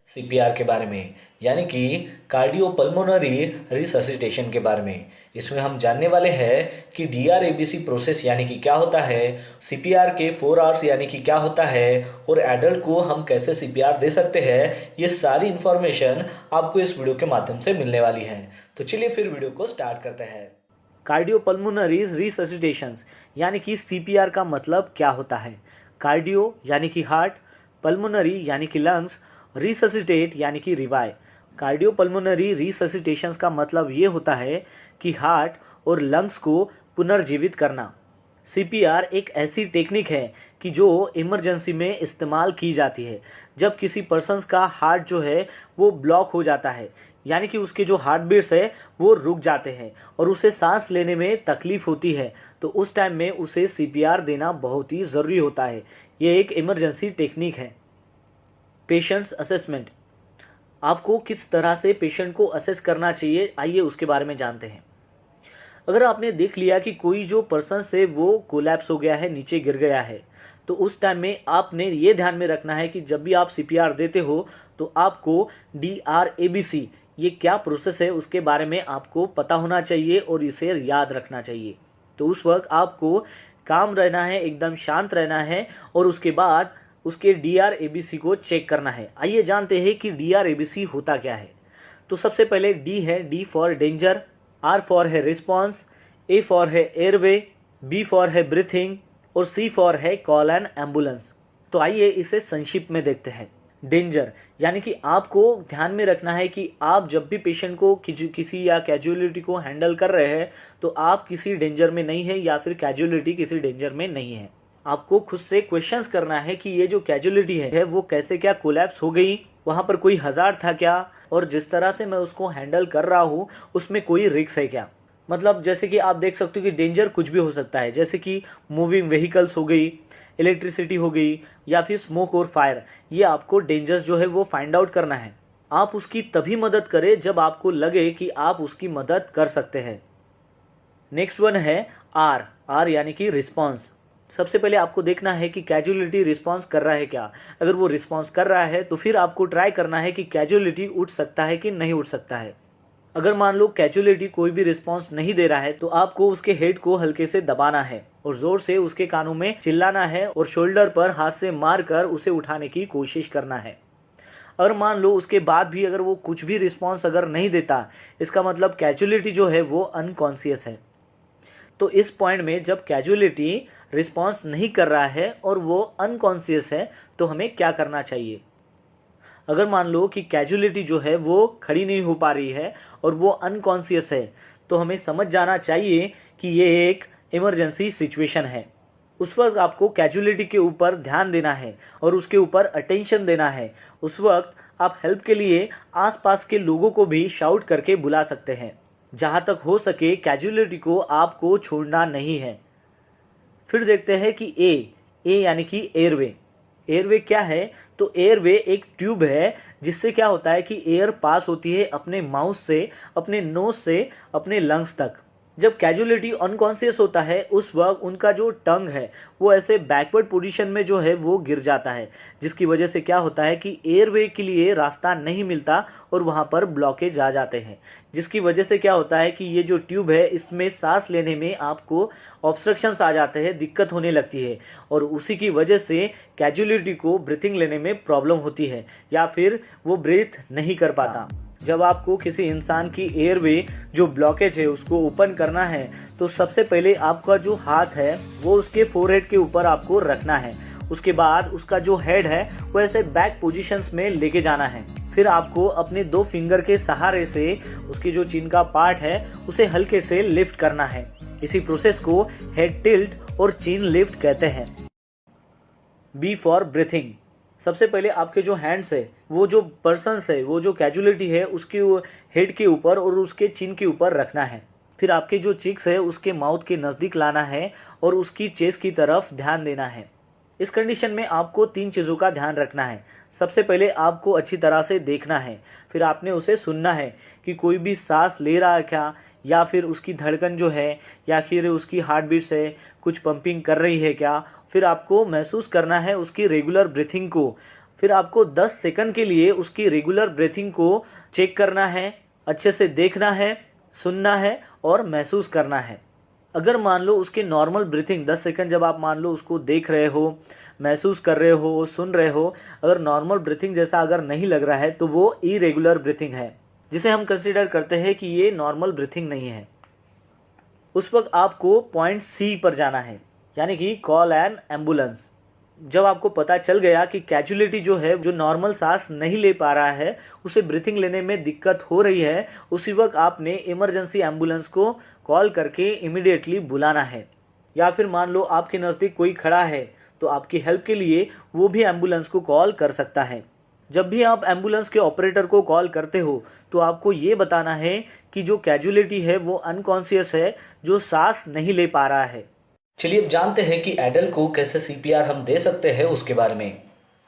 CPR के बारे में, यानी कि कार्डियोपल्मोनरी रिससिटेशन के बारे में। इसमें हम जानने वाले हैं कि डीआरएबीसी प्रोसेस यानी कि क्या होता है, सीपीआर के 4 आवर्स यानी कि क्या होता है, और एडल्ट को हम कैसे सीपीआर दे सकते हैं। ये सारी इंफॉर्मेशन आपको इस वीडियो के माध्यम से मिलने वाली है। तो चलिए फिर वीडियो को स्टार्ट करते हैं। कार्डियोपल्मोनरी रिससिटेशंस यानी कि सीपीआर का मतलब क्या होता है। कार्डियो यानी कि हार्ट, पल्मोनरी यानी कि लंग्स, रिससिटेट यानी कि रिवाइव। कार्डियोपल्मोनरी रिससिटेशंस का मतलब ये होता है कि हार्ट और लंग्स को पुनर्जीवित करना। सीपीआर एक ऐसी टेक्निक है कि जो इमरजेंसी में इस्तेमाल की जाती है जब किसी पर्सन का हार्ट जो है वो ब्लॉक हो जाता है, यानी कि उसके जो हार्ट बीट्स है वो रुक जाते हैं और उसे सांस लेने में तकलीफ होती है। तो उस टाइम में उसे सीपीआर देना बहुत ही ज़रूरी होता है। ये एक इमरजेंसी टेक्निक है। पेशेंट्स असेसमेंट, आपको किस तरह से पेशेंट को असेस करना चाहिए, आइए उसके बारे में जानते हैं। अगर आपने देख लिया कि कोई जो पर्सन से वो कोलैप्स हो गया है, नीचे गिर गया है, तो उस टाइम में आपने ये ध्यान में रखना है कि जब भी आप सीपीआर देते हो तो आपको डीआरएबीसी ये क्या प्रोसेस है उसके बारे में आपको पता होना चाहिए और इसे याद रखना चाहिए। तो उस वक्त आपको काम रहना है, एकदम शांत रहना है और उसके बाद उसके डीआरएबीसी को चेक करना है। आइए जानते हैं कि डीआरएबीसी होता क्या है। तो सबसे पहले डी है, D for danger, R for है रिस्पॉन्स, ए फॉर है एयरवे, बी फॉर है ब्रीथिंग और सी फॉर है कॉल एन एम्बुलेंस। तो आइए इसे संक्षिप्त में देखते हैं। डेंजर यानी कि आपको ध्यान में रखना है कि आप जब भी पेशेंट को किसी या कैजुअलिटी को हैंडल कर रहे हैं तो आप किसी डेंजर में नहीं है या फिर कैजुअलिटी किसी डेंजर में नहीं है। आपको खुद से क्वेश्चंस करना है कि ये जो कैजुअलिटी है वो कैसे क्या कोलैप्स हो गई, वहाँ पर कोई हज़ार्ड था क्या, और जिस तरह से मैं उसको हैंडल कर रहा हूँ उसमें कोई रिस्क है क्या। मतलब जैसे कि आप देख सकते हो कि डेंजर कुछ भी हो सकता है, जैसे कि मूविंग व्हीकल्स हो गई, इलेक्ट्रिसिटी हो गई या फिर स्मोक और फायर। ये आपको डेंजर्स जो है वो फाइंड आउट करना है। आप उसकी तभी मदद करें जब आपको लगे कि आप उसकी मदद कर सकते हैं। नेक्स्ट वन है आर, आर यानी कि रिस्पॉन्स। सबसे पहले आपको देखना है कि कैजुअलिटी रिस्पॉन्स कर रहा है क्या। अगर वो रिस्पॉन्स कर रहा है तो फिर आपको ट्राई करना है कि कैजुअलिटी उठ सकता है कि नहीं उठ सकता है। अगर मान लो कैजुअलिटी कोई भी रिस्पॉन्स नहीं दे रहा है तो आपको उसके हेड को हल्के से दबाना है और जोर से उसके कानों में चिल्लाना है और शोल्डर पर हाथ से मारकर उसे उठाने की कोशिश करना है। अगर मान लो उसके बाद भी अगर वो कुछ भी रिस्पॉन्स अगर नहीं देता, इसका मतलब कैजुअलिटी जो है वो अनकॉन्शियस है। तो इस पॉइंट में जब कैजुअलिटी रिस्पॉन्स नहीं कर रहा है और वो अनकॉन्शियस है तो हमें क्या करना चाहिए। अगर मान लो कि कैजुअलिटी जो है वो खड़ी नहीं हो पा रही है और वो अनकॉन्शियस है तो हमें समझ जाना चाहिए कि ये एक इमरजेंसी सिचुएशन है। उस वक्त आपको कैजुअलिटी के ऊपर ध्यान देना है और उसके ऊपर अटेंशन देना है। उस वक्त आप हेल्प के लिए आसपास के लोगों को भी शाउट करके बुला सकते हैं। जहाँ तक हो सके कैजुअलिटी को आपको छोड़ना नहीं है। फिर देखते हैं कि ए यानी कि एयरवे। एयरवे क्या है, तो एयरवे एक ट्यूब है जिससे क्या होता है कि एयर पास होती है अपने माउथ से, अपने नोज से, अपने लंग्स तक। जब कैजुअलिटी अनकॉन्शियस होता है उस वक्त उनका जो टंग है वो ऐसे बैकवर्ड पोजीशन में जो है वो गिर जाता है, जिसकी वजह से क्या होता है कि एयरवे के लिए रास्ता नहीं मिलता और वहाँ पर ब्लॉकेज आ जाते हैं, जिसकी वजह से क्या होता है कि ये जो ट्यूब है इसमें सांस लेने में आपको ऑब्स्ट्रक्शंस आ जाते हैं, दिक्कत होने लगती है और उसी की वजह से कैजुअलिटी को ब्रीथिंग लेने में प्रॉब्लम होती है या फिर वो ब्रीथ नहीं कर पाता। जब आपको किसी इंसान की एयरवे जो ब्लॉकेज है उसको ओपन करना है तो सबसे पहले आपका जो हाथ है वो उसके फोरहेड के ऊपर आपको रखना है। उसके बाद उसका जो हेड है वो ऐसे बैक पोजीशंस में लेके जाना है। फिर आपको अपने 2 फिंगर के सहारे से उसकी जो चिन का पार्ट है उसे हल्के से लिफ्ट करना है। इसी प्रोसेस को हेड टिल्ट और चिन लिफ्ट कहते हैं। B for breathing. सबसे पहले आपके जो हैंड्स है वो जो पर्सन्स है वो जो कैजुअलिटी है उसके हेड के ऊपर और उसके चिन के ऊपर रखना है। फिर आपके जो चिक्स है उसके माउथ के नज़दीक लाना है और उसकी चेस्ट की तरफ ध्यान देना है। इस कंडीशन में आपको 3 चीज़ों का ध्यान रखना है। सबसे पहले आपको अच्छी तरह से देखना है, फिर आपने उसे सुनना है कि कोई भी सांस ले रहा है क्या या फिर उसकी धड़कन जो है या फिर उसकी हार्ट बीट्स है कुछ पंपिंग कर रही है क्या। फिर आपको महसूस करना है उसकी रेगुलर ब्रीथिंग को। फिर आपको 10 सेकंड के लिए उसकी रेगुलर ब्रीथिंग को चेक करना है, अच्छे से देखना है, सुनना है और महसूस करना है। अगर मान लो उसके नॉर्मल ब्रीथिंग 10 सेकंड जब आप मान लो उसको देख रहे हो, महसूस कर रहे हो, सुन रहे हो, अगर नॉर्मल ब्रीथिंग जैसा अगर नहीं लग रहा है तो वो इरेगुलर ब्रीथिंग है, जिसे हम कंसीडर करते हैं कि ये नॉर्मल ब्रीथिंग नहीं है। उस वक्त आपको पॉइंट सी पर जाना है, यानी कि कॉल एन एम्बुलेंस। जब आपको पता चल गया कि कैजुअलिटी जो है जो नॉर्मल सांस नहीं ले पा रहा है, उसे ब्रीथिंग लेने में दिक्कत हो रही है, उसी वक्त आपने इमरजेंसी एम्बुलेंस को कॉल करके इमीडिएटली बुलाना है। या फिर मान लो आपके नज़दीक कोई खड़ा है तो आपकी हेल्प के लिए वो भी एम्बुलेंस को कॉल कर सकता है। जब भी आप एम्बुलेंस के ऑपरेटर को कॉल करते हो तो आपको ये बताना है कि जो कैजुअलिटी है वो अनकॉन्शियस है, जो सांस नहीं ले पा रहा है। चलिए अब जानते हैं कि एडल्ट को कैसे सीपीआर हम दे सकते हैं उसके बारे में।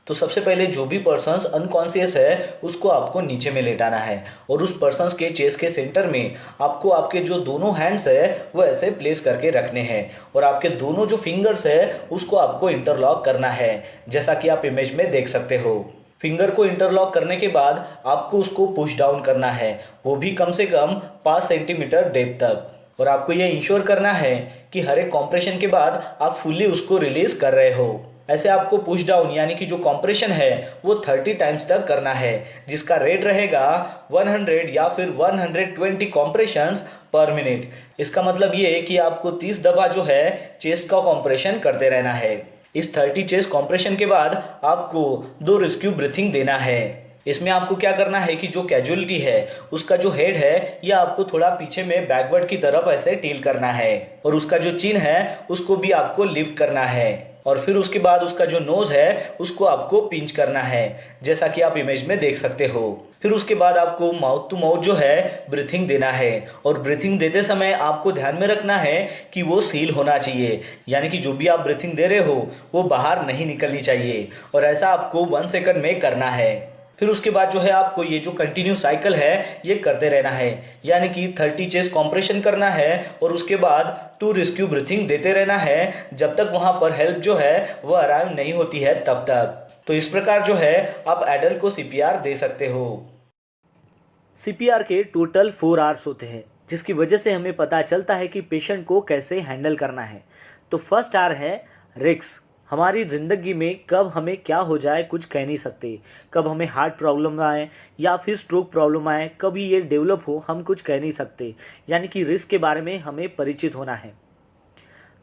तो सबसे पहले जो भी पर्सन्स अनकॉन्शियस है उसको आपको नीचे में लेटाना है और उस पर्सन्स के चेस्ट के सेंटर में आपको आपके जो दोनों हैंड्स है वो ऐसे प्लेस करके रखने हैं और आपके दोनों जो फिंगर्स है उसको आपको इंटरलॉक करना है, जैसा कि आप इमेज में देख सकते हो। फिंगर को इंटरलॉक करने के बाद आपको उसको पुश डाउन करना है, वो भी कम से कम 5 सेंटीमीटर डेप्थ तक। और आपको ये इंश्योर करना है कि हर एक कॉम्प्रेशन के बाद आप फुल्ली उसको रिलीज कर रहे हो। ऐसे आपको पुश डाउन यानी कि जो कॉम्प्रेशन है वो 30 टाइम्स तक करना है, जिसका रेट रहेगा 100 या फिर 120 कॉम्प्रेशंस पर मिनट। इसका मतलब ये है कि आपको 30 दफा जो है चेस्ट का कॉम्प्रेशन करते रहना है। इस 30 चेस्ट कॉम्प्रेशन के बाद आपको 2 रेस्क्यू ब्रीथिंग देना है। इसमें आपको क्या करना है कि जो कैजुअलिटी है उसका जो हेड है ये आपको थोड़ा पीछे में बैकवर्ड की तरफ ऐसे टील करना है और उसका जो चिन है उसको भी आपको लिफ्ट करना है और फिर उसके बाद उसका जो नोज है उसको आपको पिंच करना है, जैसा कि आप इमेज में देख सकते हो। फिर उसके बाद आपको माउथ टू माउथ जो है ब्रीथिंग देना है और ब्रीथिंग देते समय आपको ध्यान में रखना है कि वो सील होना चाहिए, यानी कि जो भी आप ब्रीथिंग दे रहे हो वो बाहर नहीं निकलनी चाहिए और ऐसा आपको 1 सेकंड में करना है। फिर उसके बाद जो है आपको ये जो कंटिन्यू साइकिल है ये करते रहना है, यानी कि 30 चेस्ट कॉम्प्रेशन करना है और उसके बाद 2 रेस्क्यू ब्रीथिंग देते रहना है जब तक वहां पर हेल्प जो है वो अराइव नहीं होती है तब तक। तो इस प्रकार जो है आप एडल्ट को सीपीआर दे सकते हो। सीपीआर के टोटल 4 आवर्स होते हैं, जिसकी वजह से हमें पता चलता है कि पेशेंट को कैसे हैंडल करना है। तो फर्स्ट आवर है रिस्क। हमारी ज़िंदगी में कब हमें क्या हो जाए कुछ कह नहीं सकते, कब हमें हार्ट प्रॉब्लम आए या फिर स्ट्रोक प्रॉब्लम आए, कभी ये डेवलप हो हम कुछ कह नहीं सकते, यानी कि रिस्क के बारे में हमें परिचित होना है।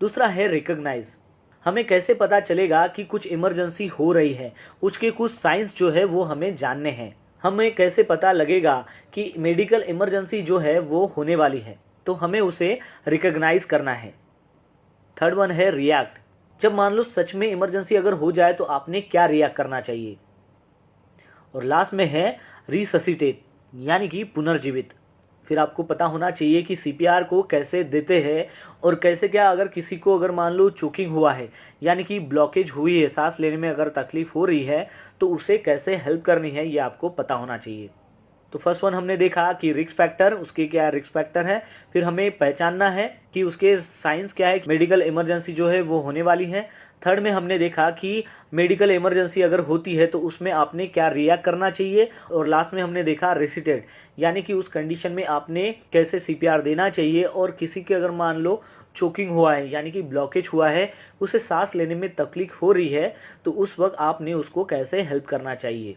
दूसरा है रिकॉग्नाइज। हमें कैसे पता चलेगा कि कुछ इमरजेंसी हो रही है, उसके कुछ साइंस जो है वो हमें जानने हैं। हमें कैसे पता लगेगा कि मेडिकल इमरजेंसी जो है वो होने वाली है, तो हमें उसे रिकॉग्नाइज करना है। थर्ड वन है रिएक्ट। जब मान लो सच में इमरजेंसी अगर हो जाए तो आपने क्या रिएक्ट करना चाहिए। और लास्ट में है रिससिटेट, यानी कि पुनर्जीवित। फिर आपको पता होना चाहिए कि सीपीआर को कैसे देते हैं और कैसे क्या, अगर किसी को अगर मान लो चोकिंग हुआ है यानी कि ब्लॉकेज हुई है, सांस लेने में अगर तकलीफ हो रही है तो उसे कैसे हेल्प करनी है ये आपको पता होना चाहिए। तो फर्स्ट वन हमने देखा कि रिस्क फैक्टर, उसके क्या रिस्क फैक्टर है, फिर हमें पहचानना है कि उसके साइंस क्या है, मेडिकल इमरजेंसी जो है वो होने वाली है। थर्ड में हमने देखा कि मेडिकल इमरजेंसी अगर होती है तो उसमें आपने क्या रिएक्ट करना चाहिए। और लास्ट में हमने देखा रेसिटेट, यानी कि उस कंडीशन में आपने कैसे सीपीआर देना चाहिए और किसी के अगर मान लो चोकिंग हुआ है यानी कि ब्लॉकेज हुआ है, उसे सांस लेने में तकलीफ हो रही है, तो उस वक्त आपने उसको कैसे हेल्प करना चाहिए।